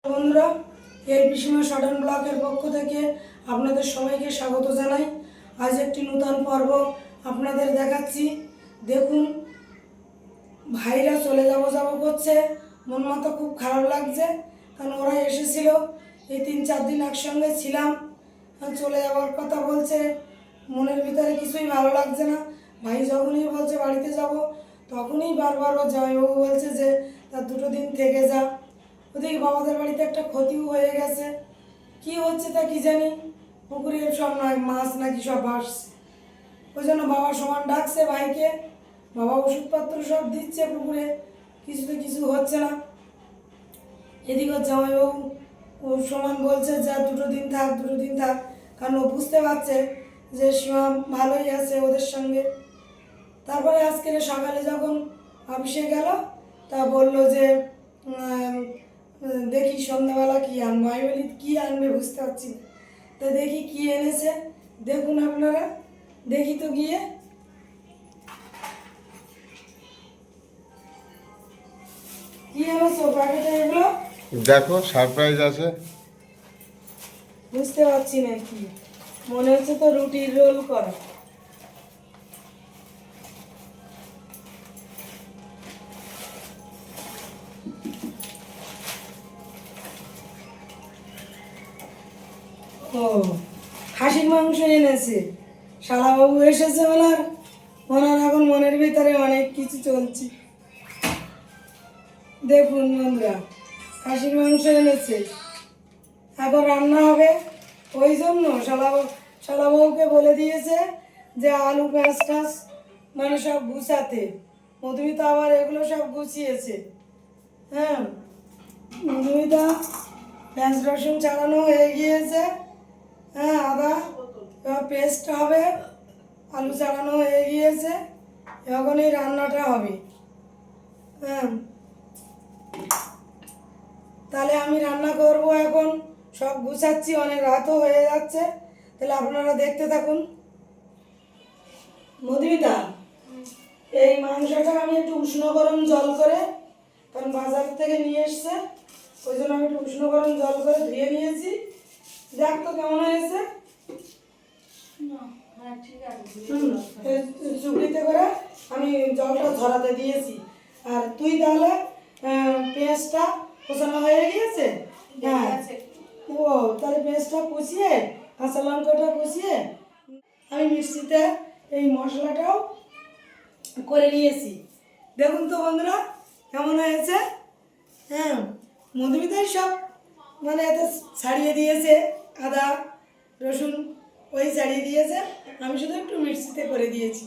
বন্ধুরা, এর পিসিমা সাডেন ব্লকের পক্ষ থেকে আপনাদের সবাইকে স্বাগত জানাই। আজ একটি নতুন পর্ব আপনাদের দেখাচ্ছি। দেখুন, ভাইরা চলে যাব করছে, মন মাথা খুব খারাপ লাগছে, কারণ ওরা এসেছিল, এই 3-4 দিন একসঙ্গে ছিলাম, চলে যাওয়ার কথা বলছে। মনের ভিতরে কিছুই ভালো লাগছে না। ভাই যখনই বলছে বাড়িতে যাব, তখনই বারবার ও জামাইবাবু বলছে যে তার 2 দিন থেকে যা। ওদিকে বাবাদের বাড়িতে একটা ক্ষতিও হয়ে গেছে, কি হচ্ছে তা কি জানি, পুকুরের সব মাছ নাকি সব ভাসছে। ওই জন্য বাবা সমান ডাকছে ভাইকে, বাবা ওষুধপত্র সব দিচ্ছে পুকুরে, কিছুতে কিছু হচ্ছে না। এদিকে জামাইবাবু ও সমান বলছে যে 2 দিন থাক, 2 দিন থাক, কারণ ও বুঝতে পারছে যে সীমা ভালোই আছে ওদের সঙ্গে। তারপরে আজকে সকালে যখন অফিসে গেল, তা বললো যে দেখি সন্ধ্যাবেলা কী আনবো। আমি বলি কী আনবে বুঝতে পারছি না, তো দেখি কী এনেছে, দেখুন আপনারা, দেখি তো গিয়ে। কি এনেছো প্যাকেটে এগুলো? দেখো, সারপ্রাইজ আছে। বুঝতে পারছি না কি, মনে হচ্ছে তো রুটির রোল করা। ও, খাসির মাংস এনেছে। শালাবাবু এসেছে, ওনার ওনার এখন মনের ভিতরে অনেক কিছু চলছে। দেখুন বন্ধুরা, খাসির মাংস এনেছে, এখন রান্না হবে। ওই জন্য শালাবাবুকে বলে দিয়েছে যে আলু পেঁয়াজ টাস মানে সব গুছাতে। মধুমিতা আবার এগুলো সব গুছিয়েছে। হ্যাঁ, মধুমিতা পেঁয়াজ রসুন চালানো হয়ে গিয়েছে। হ্যাঁ, আদা এবার পেস্ট হবে, আলু চালানো হয়ে গিয়েছে, এখন এই রান্নাটা হবে। হ্যাঁ, তাহলে আমি রান্না করব এখন, সব গুছাচ্ছি, অনেক রাতও হয়ে যাচ্ছে। তাহলে আপনারা দেখতে থাকুন। মধুমিতা, এই মাংসটা আমি একটু উষ্ণ গরম জল করে, কারণ বাজার থেকে নিয়ে এসছে, ওই জন্য আমি একটু উষ্ণ গরম জল করে ধুয়ে নিয়েছি। দেখ তো কেমন হয়েছে। চুবড়িতে করে আমি জলটা ঝরাতে দিয়েছি। আর তুই তাহলে পেঁয়াজটা কষানো হয়ে গিয়েছে? হ্যাঁ, ও তাহলে পেঁয়াজটা কষিয়ে, কাঁচা লঙ্কাটা কষিয়ে আমি মিক্সিতে এই মশলাটাও করে নিয়েছি। দেখুন তো বন্ধুরা কেমন হয়েছে। হ্যাঁ, মধুমিতাই সব মানে এতে ছাড়িয়ে দিয়েছে, আদা রসুন ওই ছাড়িয়ে দিয়েছে, আমি শুধু একটু মিক্সিতে করে দিয়েছি।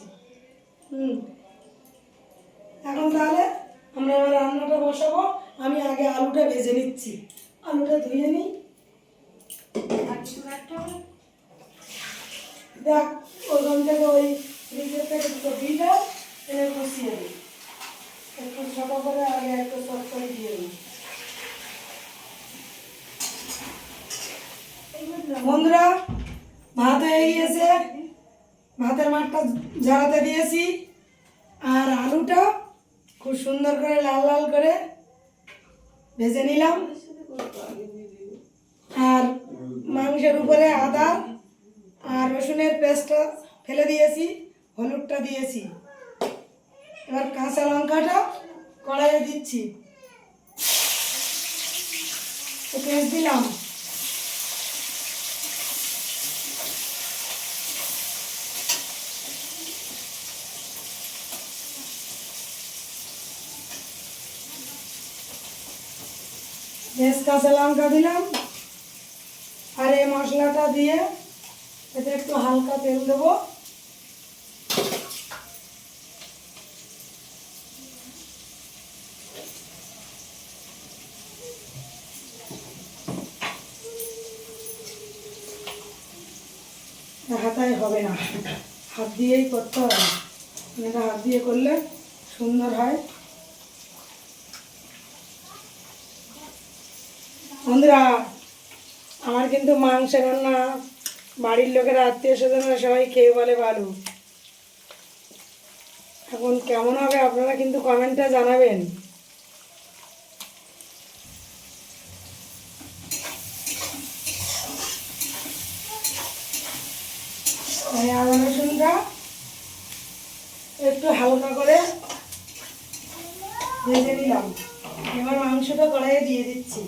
এখন তাহলে আমরা এবার রান্নাটা বসাবো। আমি আগে আলুটা ভেজে নিচ্ছি, আলুটা ধুয়ে নিই। দেখ, ওখান থেকে ওই ফ্রিজের থেকে 2টো বিটা এনে বসিয়ে দিই, একটু ছোট করে আগে একটু সব করে দিয়ে দিই। বন্ধুরা, ভাত হয়ে গিয়েছে, ভাতের মাঠটা ঝরাতে দিয়েছি, আর আলুটা খুব সুন্দর করে লাল লাল করে ভেজে নিলাম। আর মাংসের উপরে আদা আর রসুনের পেস্টটা ফেলে দিয়েছি, হলুদটা দিয়েছি। এবার কাঁচা লঙ্কাটা কড়াইয়ে দিচ্ছি, পেস্ট দিলাম। বেশ কাঁচা লঙ্কা দিলাম, আর এই মশলাটা দিয়ে এতে একটু হালকা তেল দেবো। হাতায় হবে না, হাত দিয়েই করতে হবে, এটা হাত দিয়ে করলে সুন্দর হয়। বন্ধুরা, আমার কিন্তু মাংস রান্না বাড়ির লোকেরা, আত্মীয় স্বজনরা সবাই খেয়ে বলে ভালো। এখন কেমন হবে আপনারা কিন্তু কমেন্টে জানাবেন। এই আদা রসুনটা একটু হালকা করে ভেজে নিলাম। এবার মাংসটা কড়াইয়ে দিয়ে দিচ্ছি।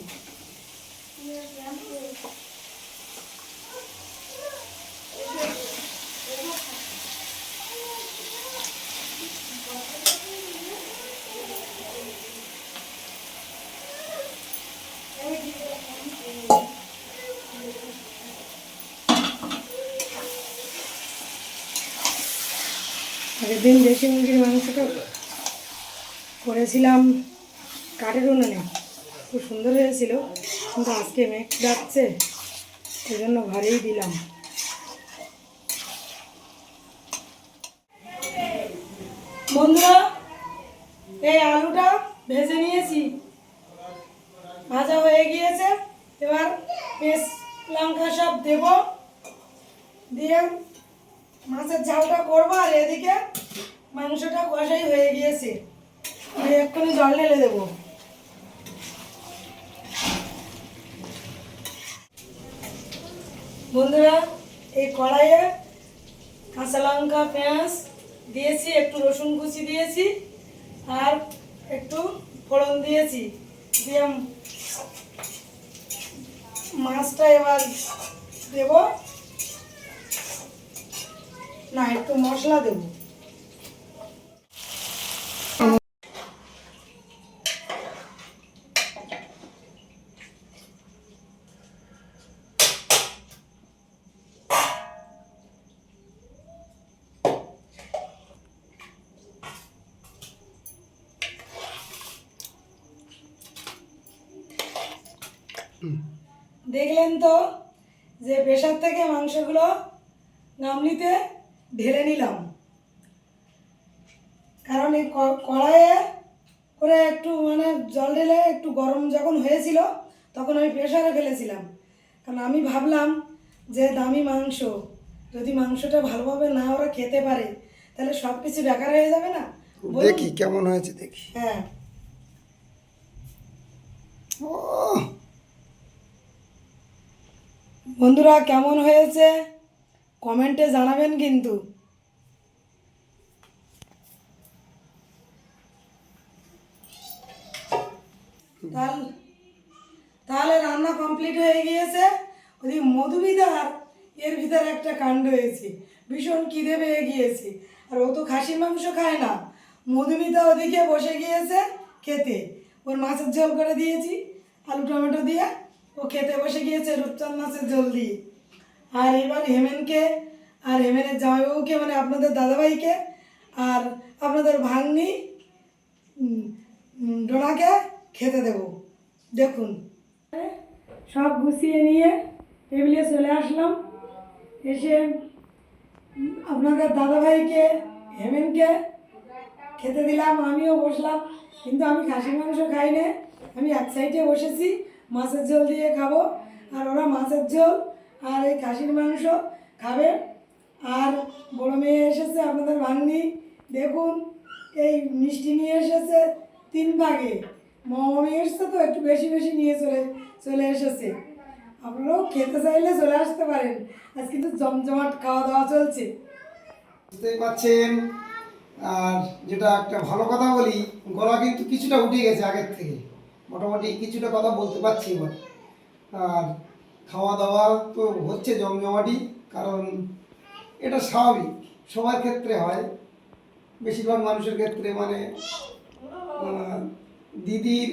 আগের দিন দেশি মুরগির মাংসটা করেছিলাম কাঠের উনুনে, খুব সুন্দর হয়েছিল, কিন্তু আজকে মেঘ যাচ্ছে এই জন্য ঘরেই দিলাম। বন্ধুরা, এই আলুটা ভেজে নিয়েছি, ভাজা হয়ে গিয়েছে। এবার পেঁয়াজ লঙ্কা সব দেব, দিয়ে মাছের ঝালটা করবো। আর এদিকে মাংসটা কষাই হয়ে গিয়েছে, এক্ষুনি জল ঢেলে দেবো। বন্ধুরা, এই কড়াইয়ে কাঁচা লঙ্কা পেঁয়াজ দিয়েছি, একটু রসুন কুচি দিয়েছি, আর একটু ফোড়ন দিয়েছি। দিয়ে মাছটা এবার দেব, না একটু মশলা দেব। দেখলেন তো যে প্রেসার থেকে মাংসগুলো গামলিতে ঢেলে নিলাম, কারণ এই কড়াইয়ে করে একটু মানে জল ঢেলে একটু গরম যখন হয়েছিল তখন আমি প্রেসারে ফেলেছিলাম। কারণ আমি ভাবলাম যে দামি মাংস, যদি মাংসটা ভালোভাবে না ওরা খেতে পারে তাহলে সব কিছু বেকার হয়ে যাবে না। দেখি কেমন হয়েছে, দেখি। হ্যাঁ, বন্ধুরা কেমন হয়েছে কমেন্টে জানাবেন কিন্তু। তাহলে রান্না কমপ্লিট হয়ে গিয়েছে। ওই মধুমিতার এর ভিতরে একটা কাণ্ড হয়েছে, ভীষণ খিদে পেয়ে গিয়েছে, আর ও তো খাসির মাংস খায় না। মধুমিতা ওদিকে বসে গিয়েছে খেতে, ওর মাছের ঝোল করে দিয়েছি আলু টমেটো দিয়ে, ও খেতে বসে গিয়েছে রূপচাঁদ মাছের ঝোল দিয়ে। আর এবার হেমেনকে আর হেমেনের জামাইবাবুকে, মানে আপনাদের দাদাভাইকে আর আপনাদের ভাগ্নি ডোনাকে খেতে দেব। দেখুন, সব গুছিয়ে নিয়ে টেবিলে চলে আসলাম, এসে আপনাদের দাদাভাইকে হেমেনকে খেতে দিলাম, আমিও বসলাম। কিন্তু আমি খাসির মাংস খাই না, আমি এক সাইডে বসেছি, মাছের ঝোল দিয়ে খাবো, আর ওরা মাছের ঝোল আর এই খাসির মাংস খাবে। আর বড় মেয়ে এসেছে আপনাদের ভাগ্নি, দেখুন এই মিষ্টি নিয়ে এসেছে 3 ভাগে। মামা এসেছে তো একটু বেশি বেশি নিয়ে চলে এসেছে। আপনারাও খেতে চাইলে চলে আসতে পারেন, আজ কিন্তু জমজমাট খাওয়া দাওয়া চলছে, বুঝতেই পারছেন। আর যেটা একটা ভালো কথা বলি, গলা কিন্তু কিছুটা উঠে গেছে আগের থেকে, মোটামুটি কিছুটা কথা বলতে পারছি এবার। আর খাওয়া দাওয়া তো হচ্ছে জমজমাটি, কারণ এটা স্বাভাবিক, সবার ক্ষেত্রে হয়, বেশিরভাগ মানুষের ক্ষেত্রে। মানে দিদির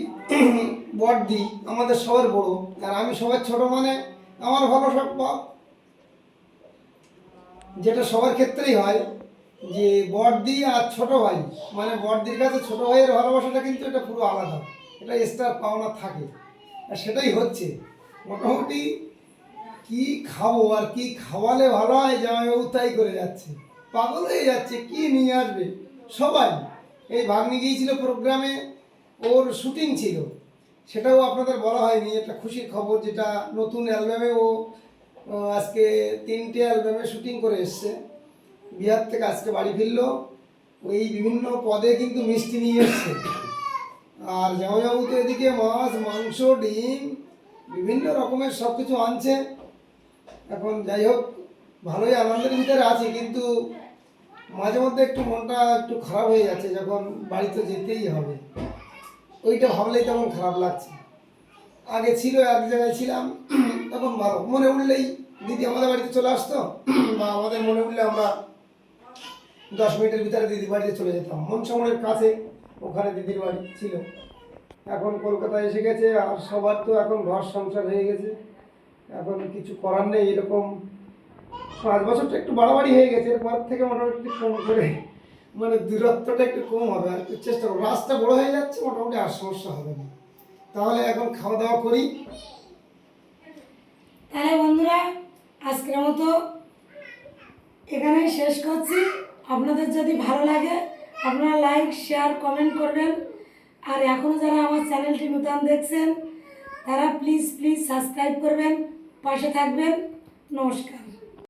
বড়দি আমাদের সবার বড়, আর আমি সবার ছোট, মানে আমার ভালো সব বাপ, যেটা সবার ক্ষেত্রেই হয় যে বড়দি আর ছোট ভাই, মানে বড়দির কাছে ছোট ভাইয়ের ভালোবাসাটা কিন্তু এটা পুরো আলাদা, এটা এক্সট্রা পাওনা থাকে, আর সেটাই হচ্ছে। মোটামুটি কি খাবো আর কি খাওয়ালে ভালো হয়, জামাইবাবু তাই করে যাচ্ছে, পাগল হয়ে যাচ্ছে কি নিয়ে আসবে সবাই। এই ভাগ্নি গিয়েছিল প্রোগ্রামে, ওর শুটিং ছিল, সেটাও আপনাদের বলা হয়নি, একটা খুশির খবর, যেটা নতুন অ্যালবামে ও আজকে 3টে অ্যালবামে শুটিং করে এসছে, বিহার থেকে আজকে বাড়ি ফিরলো। ওই বিভিন্ন পদে কিন্তু মিষ্টি নিয়ে এসছে। আর জামাইবাবু তো এদিকে মাছ মাংস ডিম বিভিন্ন রকমের সব কিছু আনছে। এখন যাই হোক, ভালোই আনন্দের ভিতরে আছি, কিন্তু মাঝে মধ্যে একটু মনটা একটু খারাপ হয়ে যাচ্ছে, যখন বাড়িতে যেতেই হবে ওইটা ভাবলেই তেমন খারাপ লাগছে। আগে ছিল এক জায়গায় ছিলাম তখন ভালো, মনে উঠলেই দিদি আমাদের বাড়িতে চলে আসতো বা আমাদের মনে উঠলে আমরা 10 মিনিটের ভিতরে দিদির বাড়িতে চলে যেতাম, মনসমনের কাছে ওখানে দিদির বাড়ি ছিল। এখন কলকাতায় এসে গেছে, আর সবার তো এখন ঘর সংসার হয়ে গেছে, এখন কিছু করার নেই। এরকম 5 বছরটা একটু বাড়াবাড়ি হয়ে গেছে, এরপর থেকে মোটামুটি একটু কম করে মানে দূরত্বটা একটু কম হবে, আর একটু চেষ্টা করবো। রাস্তা বড় হয়ে যাচ্ছে, মোটামুটি আর সমস্যা হবে না। তাহলে এখন খাওয়া দাওয়া করি। তাহলে বন্ধুরা, আজকের মতো এখানেই শেষ করছি। আপনাদের যদি ভালো লাগে আপনারা লাইক শেয়ার কমেন্ট করবেন, আর এখনও যারা আমার চ্যানেলটি নতুন দেখছেন তারা প্লিজ সাবস্ক্রাইব করবেন, পাশে থাকবেন। নমস্কার।